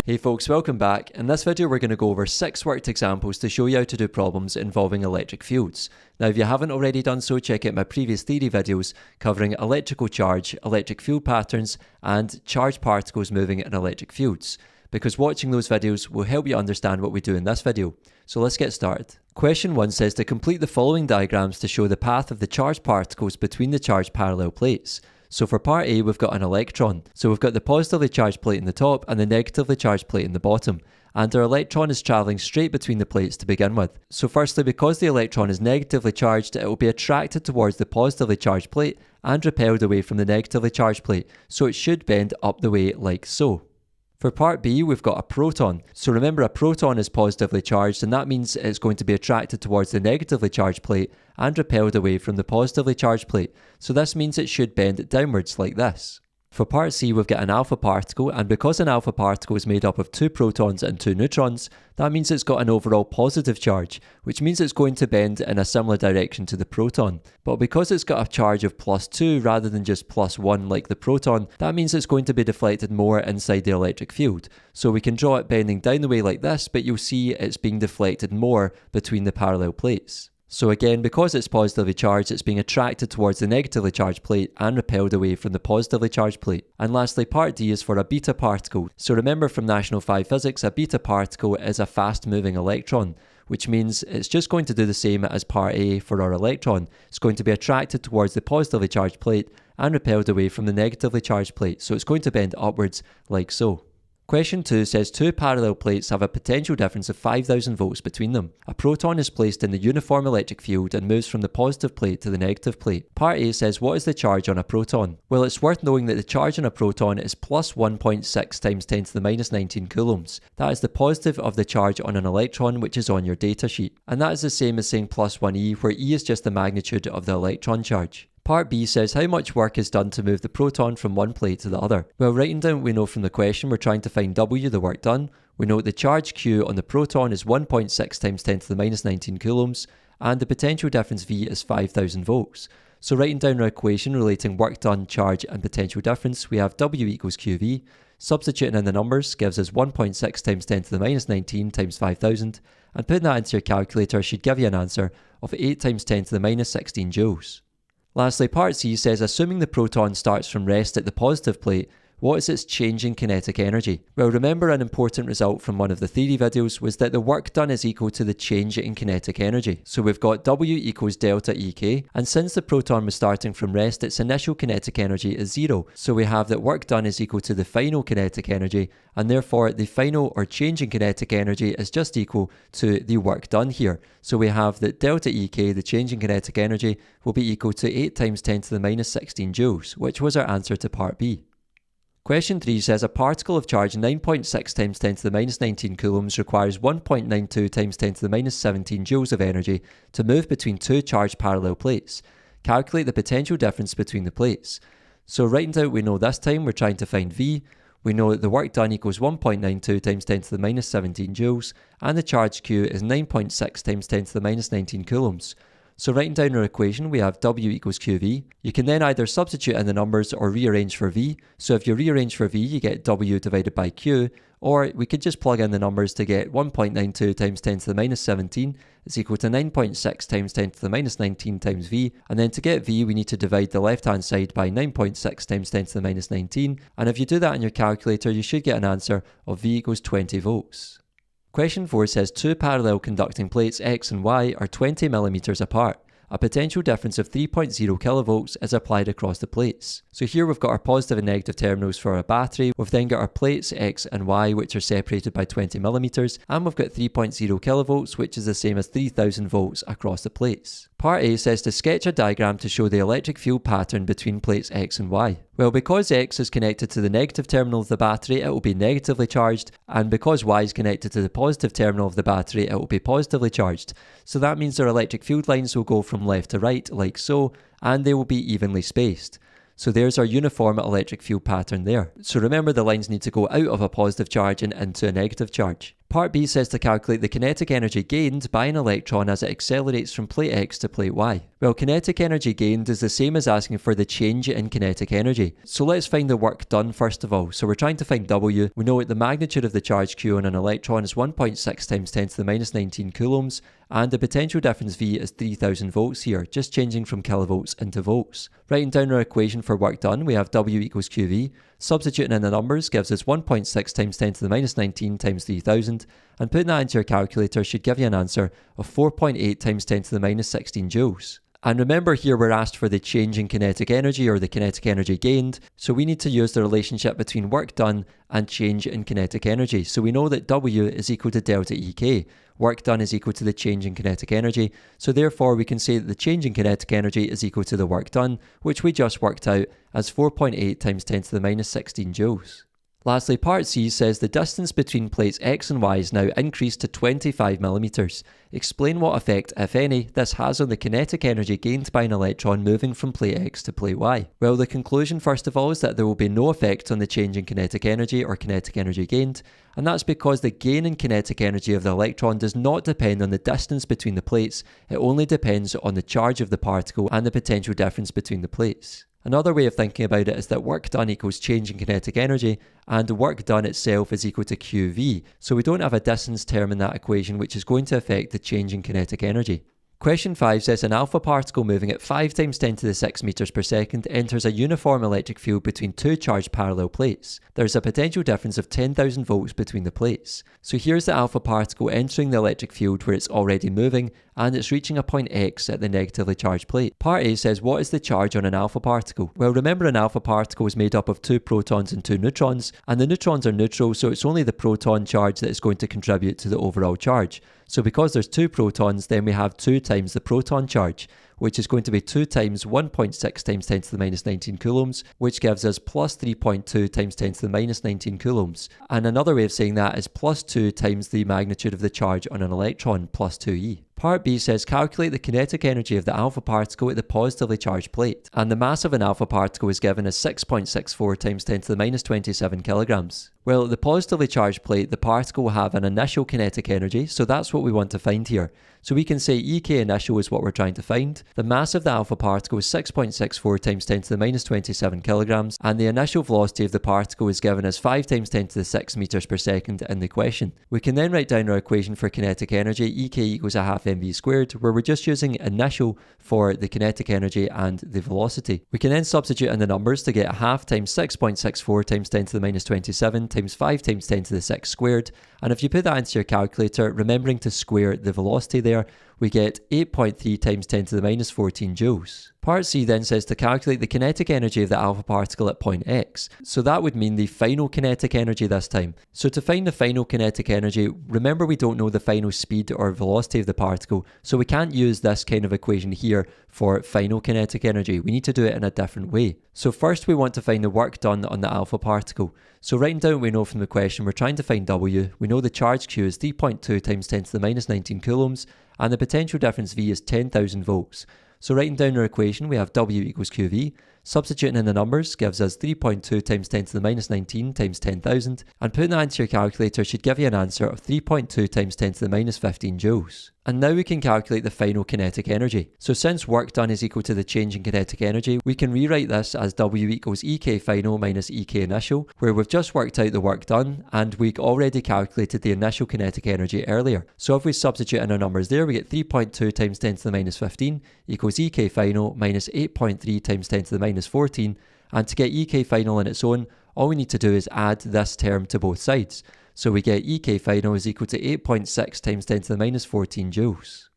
Hey folks, welcome back. In this video we're going to go over 6 worked examples to show you how to do problems involving electric fields. Now if you haven't already done so, check out my previous theory videos covering electrical charge, electric field patterns and charged particles moving in electric fields, because watching those videos will help you understand what we do in this video. So let's get started. Question 1 says to complete the following diagrams to show the path of the charged particles between the charged parallel plates. So for part A, we've got an electron. So we've got the positively charged plate in the top and the negatively charged plate in the bottom. And our electron is travelling straight between the plates to begin with. So firstly, because the electron is negatively charged, it will be attracted towards the positively charged plate and repelled away from the negatively charged plate. So it should bend up the way like so. For part B, we've got a proton. So remember, a proton is positively charged, and that means it's going to be attracted towards the negatively charged plate and repelled away from the positively charged plate. So this means it should bend downwards like this. For part C, we've got an alpha particle, and because an alpha particle is made up of 2 protons and 2 neutrons, that means it's got an overall positive charge, which means it's going to bend in a similar direction to the proton. But because it's got a charge of +2 rather than just +1 like the proton, that means it's going to be deflected more inside the electric field. So we can draw it bending down the way like this, but you'll see it's being deflected more between the parallel plates. So again, because it's positively charged, it's being attracted towards the negatively charged plate and repelled away from the positively charged plate. And lastly, part D is for a beta particle. So remember from National 5 Physics, a beta particle is a fast-moving electron, which means it's just going to do the same as part A for our electron. It's going to be attracted towards the positively charged plate and repelled away from the negatively charged plate. So it's going to bend upwards like so. Question 2 says 2 parallel plates have a potential difference of 5,000 volts between them. A proton is placed in the uniform electric field and moves from the positive plate to the negative plate. Part A says, what is the charge on a proton? Well, it's worth knowing that the charge on a proton is plus 1.6 times 10 to the minus 19 coulombs. That is the positive of the charge on an electron, which is on your datasheet. And that is the same as saying plus 1e, where e is just the magnitude of the electron charge. Part B says how much work is done to move the proton from one plate to the other. Well, writing down what we know from the question, we're trying to find W, the work done. We know the charge Q on the proton is 1.6 times 10 to the minus 19 coulombs, and the potential difference V is 5,000 volts. So writing down our equation relating work done, charge and potential difference, we have W equals QV. Substituting in the numbers gives us 1.6 times 10 to the minus 19 times 5,000, and putting that into your calculator should give you an answer of 8 times 10 to the minus 16 joules. Lastly, part C says, assuming the proton starts from rest at the positive plate, what is its change in kinetic energy? Well, remember an important result from one of the theory videos was that the work done is equal to the change in kinetic energy. So we've got W equals delta EK, and since the proton was starting from rest, its initial kinetic energy is 0. So we have that work done is equal to the final kinetic energy, and therefore the final or change in kinetic energy is just equal to the work done here. So we have that delta EK, the change in kinetic energy, will be equal to 8 times 10 to the minus 16 joules, which was our answer to part B. Question 3 says a particle of charge 9.6 times 10 to the minus 19 coulombs requires 1.92 times 10 to the minus 17 joules of energy to move between 2 charged parallel plates. Calculate the potential difference between the plates. So writing down we know this time, we're trying to find V. We know that the work done equals 1.92 times 10 to the minus 17 joules, and the charge Q is 9.6 times 10 to the minus 19 coulombs. So writing down our equation, we have W equals QV. You can then either substitute in the numbers or rearrange for V. So if you rearrange for V, you get W divided by Q, or we could just plug in the numbers to get 1.92 times 10 to the minus 17 is equal to 9.6 times 10 to the minus 19 times V. And then to get V, we need to divide the left-hand side by 9.6 times 10 to the minus 19. And if you do that in your calculator, you should get an answer of V equals 20 volts. Question 4 says 2 parallel conducting plates X and Y are 20 millimeters apart. A potential difference of 3.0 kilovolts is applied across the plates. So here we've got our positive and negative terminals for our battery. We've then got our plates X and Y, which are separated by 20 millimeters, and we've got 3.0 kilovolts, which is the same as 3000 volts across the plates. Part A says to sketch a diagram to show the electric field pattern between plates X and Y. Well, because X is connected to the negative terminal of the battery, it will be negatively charged, and because Y is connected to the positive terminal of the battery, it will be positively charged. So that means our electric field lines will go from left to right, like so, and they will be evenly spaced. So there's our uniform electric field pattern there. So remember, the lines need to go out of a positive charge and into a negative charge. Part B says to calculate the kinetic energy gained by an electron as it accelerates from plate X to plate Y. Well, kinetic energy gained is the same as asking for the change in kinetic energy. So let's find the work done first of all. So we're trying to find W. We know that the magnitude of the charge Q on an electron is 1.6 times 10 to the minus 19 coulombs, and the potential difference V is 3000 volts here, just changing from kilovolts into volts. Writing down our equation for work done, we have W equals QV. Substituting in the numbers gives us 1.6 times 10 to the minus 19 times 3000, and putting that into your calculator should give you an answer of 4.8 times 10 to the minus 16 joules. And remember here we're asked for the change in kinetic energy or the kinetic energy gained, so we need to use the relationship between work done and change in kinetic energy. So we know that W is equal to delta EK. Work done is equal to the change in kinetic energy, so therefore we can say that the change in kinetic energy is equal to the work done, which we just worked out as 4.8 times 10 to the minus 16 joules. Lastly, part C says the distance between plates X and Y is now increased to 25 millimeters. Explain what effect, if any, this has on the kinetic energy gained by an electron moving from plate X to plate Y. Well, the conclusion first of all is that there will be no effect on the change in kinetic energy or kinetic energy gained, and that's because the gain in kinetic energy of the electron does not depend on the distance between the plates, it only depends on the charge of the particle and the potential difference between the plates. Another way of thinking about it is that work done equals change in kinetic energy, and work done itself is equal to QV, so we don't have a distance term in that equation which is going to affect the change in kinetic energy. Question 5 says an alpha particle moving at 5 times 10 to the 6 meters per second enters a uniform electric field between two charged parallel plates. There's a potential difference of 10,000 volts between the plates. So here's the alpha particle entering the electric field where it's already moving, and it's reaching a point X at the negatively charged plate. Part A says what is the charge on an alpha particle? Well, remember an alpha particle is made up of 2 protons and 2 neutrons, and the neutrons are neutral, so it's only the proton charge that is going to contribute to the overall charge. So because there's 2 protons, then we have 2 times the proton charge, which is going to be 2 times 1.6 times 10 to the minus 19 coulombs, which gives us plus 3.2 times 10 to the minus 19 coulombs. And another way of saying that is plus 2 times the magnitude of the charge on an electron, plus 2e. Part B says calculate the kinetic energy of the alpha particle at the positively charged plate, and the mass of an alpha particle is given as 6.64 times 10 to the minus 27 kilograms. Well, at the positively charged plate, the particle will have an initial kinetic energy, so that's what we want to find here. So we can say EK initial is what we're trying to find. The mass of the alpha particle is 6.64 times 10 to the minus 27 kilograms, and the initial velocity of the particle is given as 5 times 10 to the 6 meters per second in the question. We can then write down our equation for kinetic energy, EK equals a half mv squared, where we're just using initial for the kinetic energy and the velocity. We can then substitute in the numbers to get a half times 6.64 times 10 to the minus 27 times 5 times 10 to the 6 squared, and if you put that into your calculator, remembering to square the velocity there, we get 8.3 times 10 to the minus 14 joules. Part C then says to calculate the kinetic energy of the alpha particle at point X. So that would mean the final kinetic energy this time. So to find the final kinetic energy, remember we don't know the final speed or velocity of the particle, so we can't use this kind of equation here for final kinetic energy. We need to do it in a different way. So first we want to find the work done on the alpha particle. So writing down what we know from the question, we're trying to find W. We know the charge Q is 3.2 times 10 to the minus 19 coulombs, and the potential difference V is 10,000 volts. So writing down our equation, we have W equals QV. Substituting in the numbers gives us 3.2 times 10 to the minus 19 times 10,000, and putting that into your calculator should give you an answer of 3.2 times 10 to the minus 15 joules. And now we can calculate the final kinetic energy. So since work done is equal to the change in kinetic energy, we can rewrite this as W equals EK final minus EK initial, where we've just worked out the work done, and we already calculated the initial kinetic energy earlier. So if we substitute in our numbers there, we get 3.2 times 10 to the minus 15 equals EK final minus 8.3 times 10 to the minus 14, and to get EK final on its own, all we need to do is add this term to both sides. So we get EK final is equal to 8.6 times 10 to the minus 14 joules.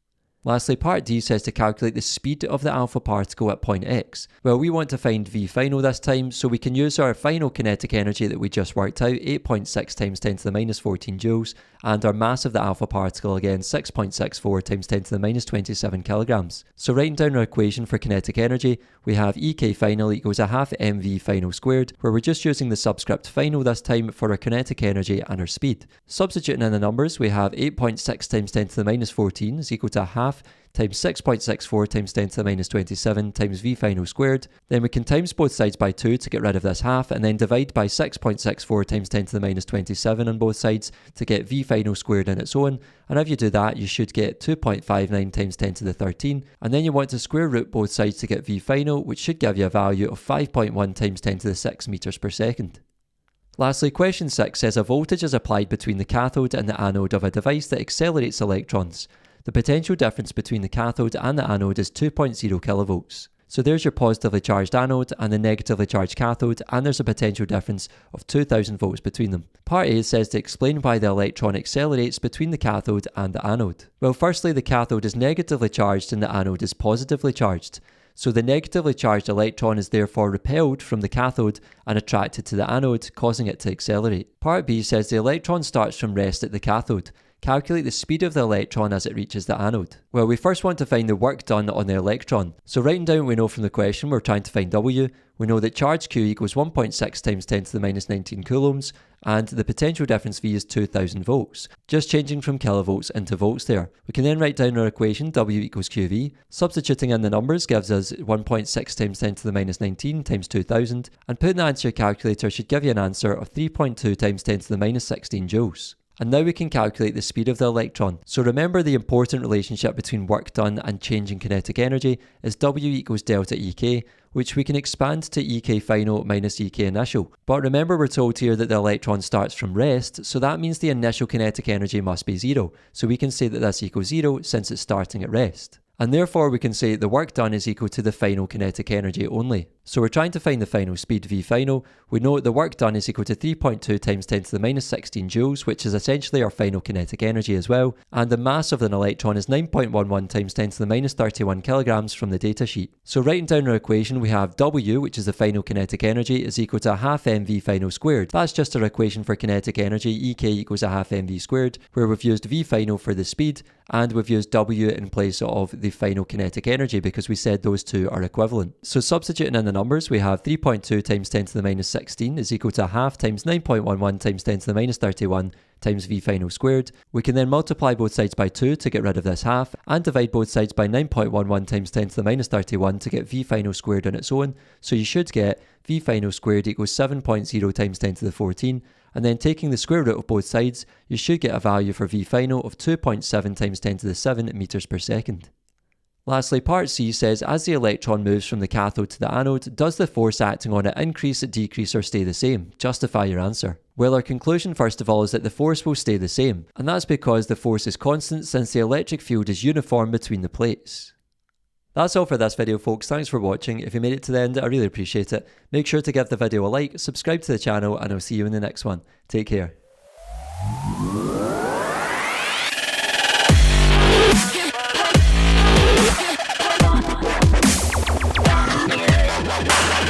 Lastly, part D says to calculate the speed of the alpha particle at point X. Well, we want to find V final this time, so we can use our final kinetic energy that we just worked out, 8.6 times 10 to the minus 14 joules, and our mass of the alpha particle, again, 6.64 times 10 to the minus 27 kilograms. So writing down our equation for kinetic energy, we have EK final equals a half mv final squared, where we're just using the subscript final this time for our kinetic energy and our speed. Substituting in the numbers, we have 8.6 times 10 to the minus 14 is equal to a half half times 6.64 times 10 to the minus 27 times v final squared. Then we can times both sides by 2 to get rid of this half, and then divide by 6.64 times 10 to the minus 27 on both sides to get v final squared on its own. And if you do that, you should get 2.59 times 10 to the 13. And then you want to square root both sides to get v final, which should give you a value of 5.1 times 10 to the 6 meters per second. Lastly, question 6 says a voltage is applied between the cathode and the anode of a device that accelerates electrons. The potential difference between the cathode and the anode is 2.0 kilovolts. So there's your positively charged anode and the negatively charged cathode, and there's a potential difference of 2000 volts between them. Part A says to explain why the electron accelerates between the cathode and the anode. Well, firstly, the cathode is negatively charged and the anode is positively charged. So the negatively charged electron is therefore repelled from the cathode and attracted to the anode, causing it to accelerate. Part B says the electron starts from rest at the cathode. Calculate the speed of the electron as it reaches the anode. Well, we first want to find the work done on the electron. So writing down what we know from the question, we're trying to find W. We know that charge Q equals 1.6 times 10 to the minus 19 coulombs, and the potential difference V is 2000 volts. Just changing from kilovolts into volts there. We can then write down our equation, W equals QV. Substituting in the numbers gives us 1.6 times 10 to the minus 19 times 2000, and putting that into your calculator should give you an answer of 3.2 times 10 to the minus 16 joules. And now we can calculate the speed of the electron. So remember, the important relationship between work done and change in kinetic energy is W equals delta EK, which we can expand to EK final minus EK initial. But remember, we're told here that the electron starts from rest, so that means the initial kinetic energy must be 0. So we can say that this equals 0 since it's starting at rest. And therefore we can say the work done is equal to the final kinetic energy only. So we're trying to find the final speed, V final. We know the work done is equal to 3.2 times 10 to the minus 16 joules, which is essentially our final kinetic energy as well. And the mass of an electron is 9.11 times 10 to the minus 31 kilograms from the datasheet. So writing down our equation, we have W, which is the final kinetic energy, is equal to a half mv final squared. That's just our equation for kinetic energy, EK equals a half mv squared, where we've used V final for the speed, and we've used W in place of the final kinetic energy because we said those two are equivalent. So substituting in the numbers, we have 3.2 times 10 to the minus 16 is equal to a half times 9.11 times 10 to the minus 31 times V final squared. We can then multiply both sides by 2 to get rid of this half, and divide both sides by 9.11 times 10 to the minus 31 to get V final squared on its own. So you should get V final squared equals 7.0 times 10 to the 14. And then taking the square root of both sides, you should get a value for V final of 2.7 times 10 to the 7 meters per second. Lastly, part C says, as the electron moves from the cathode to the anode, does the force acting on it increase, decrease, or stay the same? Justify your answer. Well, our conclusion first of all is that the force will stay the same, and that's because the force is constant since the electric field is uniform between the plates. That's all for this video, folks. Thanks for watching. If you made it to the end, I really appreciate it. Make sure to give the video a like, subscribe to the channel, and I'll see you in the next one. Take care.